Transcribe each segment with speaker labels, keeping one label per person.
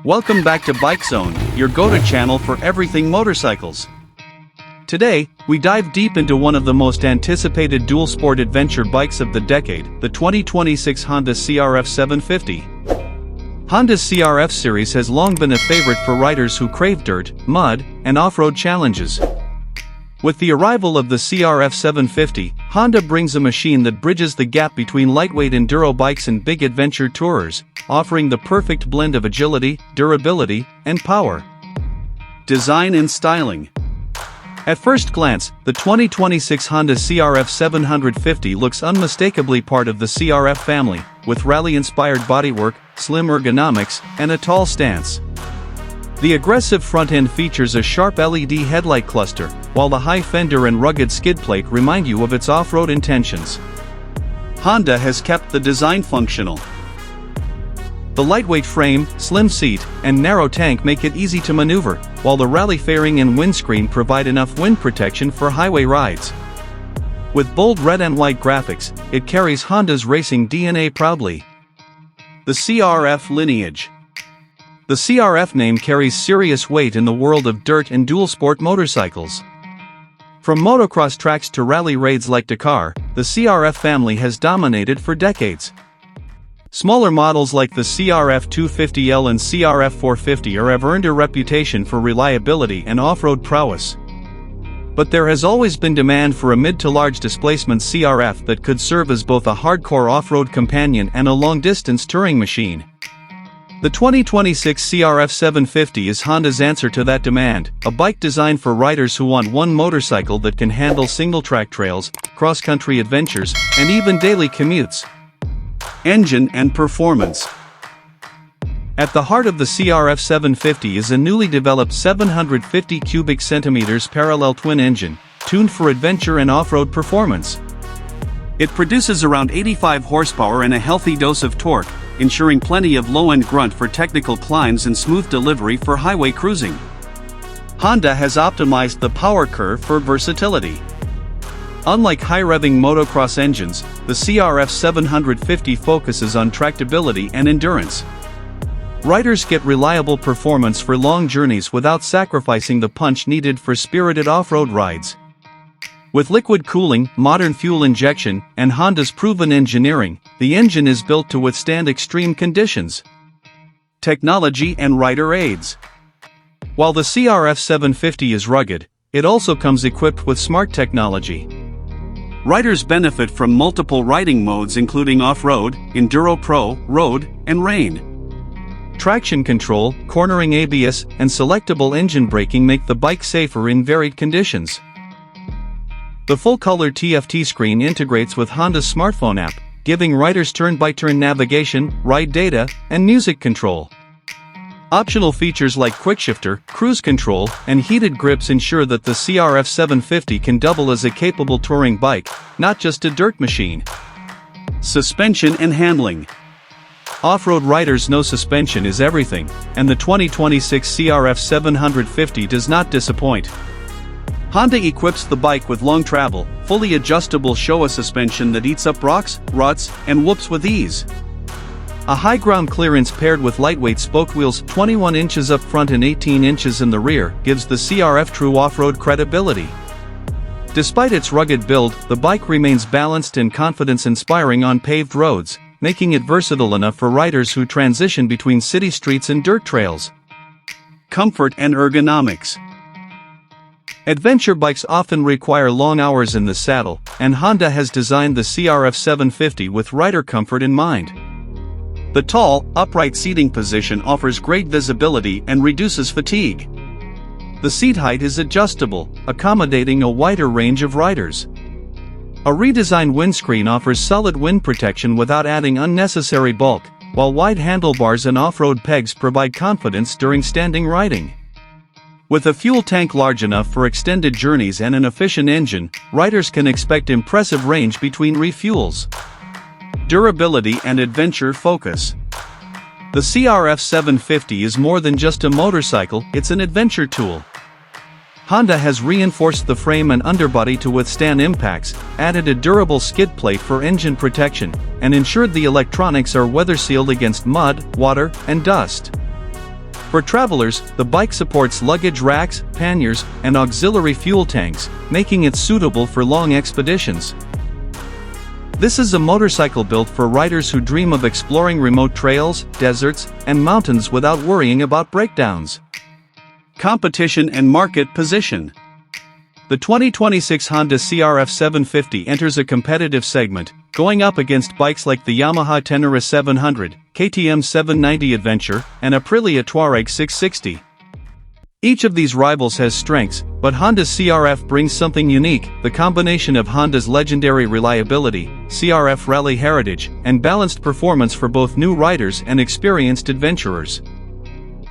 Speaker 1: Welcome back to Bike Zone, your go-to channel for everything motorcycles. Today, we dive deep into one of the most anticipated dual-sport adventure bikes of the decade, the 2026 Honda CRF 750. Honda's CRF series has long been a favorite for riders who crave dirt, mud, and off-road challenges. With the arrival of the CRF 750, Honda brings a machine that bridges the gap between lightweight enduro bikes and big adventure tourers, offering the perfect blend of agility, durability, and power. Design and styling. At first glance, the 2026 Honda CRF 750 looks unmistakably part of the CRF family, with rally-inspired bodywork, slim ergonomics, and a tall stance. The aggressive front end features a sharp LED headlight cluster, while the high fender and rugged skid plate remind you of its off-road intentions. Honda has kept the design functional. The lightweight frame, slim seat, and narrow tank make it easy to maneuver, while the rally fairing and windscreen provide enough wind protection for highway rides. With bold red and white graphics, it carries Honda's racing DNA proudly. The CRF lineage. The CRF name carries serious weight in the world of dirt and dual-sport motorcycles. From motocross tracks to rally raids like Dakar, the CRF family has dominated for decades. Smaller models like the CRF 250L and CRF 450R have earned a reputation for reliability and off-road prowess. But there has always been demand for a mid-to-large displacement CRF that could serve as both a hardcore off-road companion and a long-distance touring machine. The 2026 CRF 750 is Honda's answer to that demand, a bike designed for riders who want one motorcycle that can handle single-track trails, cross-country adventures, and even daily commutes. Engine and performance. At the heart of the CRF 750 is a newly developed 750 cubic centimeters parallel twin engine, tuned for adventure and off-road performance. It produces around 85 horsepower and a healthy dose of torque, ensuring plenty of low-end grunt for technical climbs and smooth delivery for highway cruising. Honda has optimized the power curve for versatility. Unlike high-revving motocross engines, the CRF 750 focuses on tractability and endurance. Riders get reliable performance for long journeys without sacrificing the punch needed for spirited off-road rides. With liquid cooling, modern fuel injection, and Honda's proven engineering, the engine is built to withstand extreme conditions. Technology and rider aids. While the CRF 750 is rugged, it also comes equipped with smart technology. Riders benefit from multiple riding modes including off-road, Enduro Pro, Road, and Rain. Traction control, cornering ABS, and selectable engine braking make the bike safer in varied conditions. The full-color TFT screen integrates with Honda's smartphone app, giving riders turn-by-turn navigation, ride data, and music control. Optional features like quickshifter, cruise control, and heated grips ensure that the CRF 750 can double as a capable touring bike, not just a dirt machine. Suspension and handling. Off-road riders know suspension is everything, and the 2026 CRF 750 does not disappoint. Honda equips the bike with long travel, fully adjustable Showa suspension that eats up rocks, ruts, and whoops with ease. A high ground clearance paired with lightweight spoke wheels 21 inches up front and 18 inches in the rear gives the CRF true off-road credibility. Despite its rugged build, the bike remains balanced and confidence-inspiring on paved roads, making it versatile enough for riders who transition between city streets and dirt trails. Comfort and ergonomics. Adventure bikes often require long hours in the saddle, and Honda has designed the CRF 750 with rider comfort in mind. The tall, upright seating position offers great visibility and reduces fatigue. The seat height is adjustable, accommodating a wider range of riders. A redesigned windscreen offers solid wind protection without adding unnecessary bulk, while wide handlebars and off-road pegs provide confidence during standing riding. With a fuel tank large enough for extended journeys and an efficient engine, riders can expect impressive range between refuels. Durability and adventure focus. The CRF 750 is more than just a motorcycle, it's an adventure tool. Honda has reinforced the frame and underbody to withstand impacts, added a durable skid plate for engine protection, and ensured the electronics are weather-sealed against mud, water, and dust. For travelers, the bike supports luggage racks, panniers, and auxiliary fuel tanks, making it suitable for long expeditions. This is a motorcycle built for riders who dream of exploring remote trails, deserts, and mountains without worrying about breakdowns. Competition and market position. The 2026 Honda CRF 750 enters a competitive segment, going up against bikes like the Yamaha Tenere 700, KTM 790 Adventure, and Aprilia Touareg 660. Each of these rivals has strengths, but Honda's CRF brings something unique: the combination of Honda's legendary reliability, CRF rally heritage, and balanced performance for both new riders and experienced adventurers.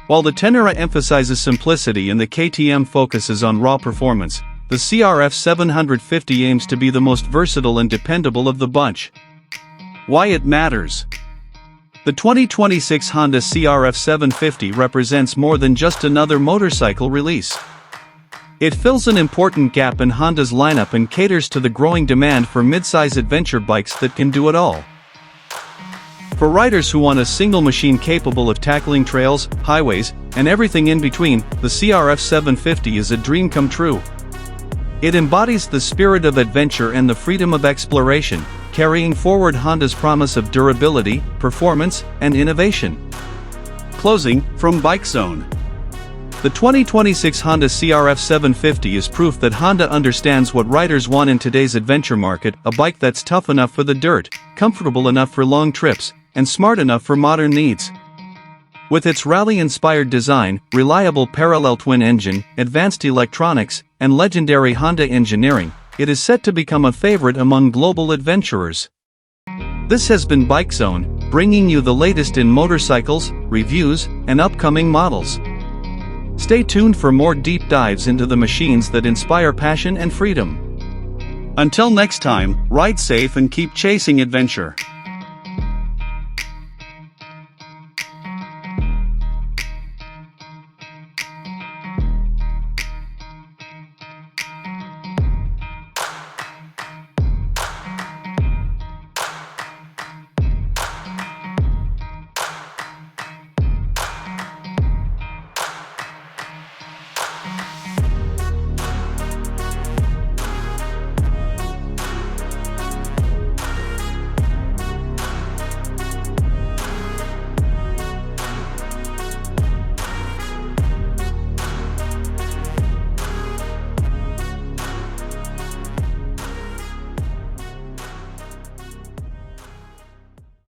Speaker 1: While the Tenere emphasizes simplicity and the KTM focuses on raw performance, the CRF 750 aims to be the most versatile and dependable of the bunch. Why it matters. The 2026 Honda CRF 750 represents more than just another motorcycle release. It fills an important gap in Honda's lineup and caters to the growing demand for mid-size adventure bikes that can do it all. For riders who want a single machine capable of tackling trails, highways, and everything in between, the CRF 750 is a dream come true. It embodies the spirit of adventure and the freedom of exploration, carrying forward Honda's promise of durability, performance, and innovation. Closing from Bike Zone. The 2026 Honda CRF 750 is proof that Honda understands what riders want in today's adventure market: a bike that's tough enough for the dirt, comfortable enough for long trips, and smart enough for modern needs. With its rally-inspired design, reliable parallel twin engine, advanced electronics, and legendary Honda engineering, it is set to become a favorite among global adventurers. This has been Bike Zone, bringing you the latest in motorcycles, reviews, and upcoming models. Stay tuned for more deep dives into the machines that inspire passion and freedom. Until next time, ride safe and keep chasing adventure.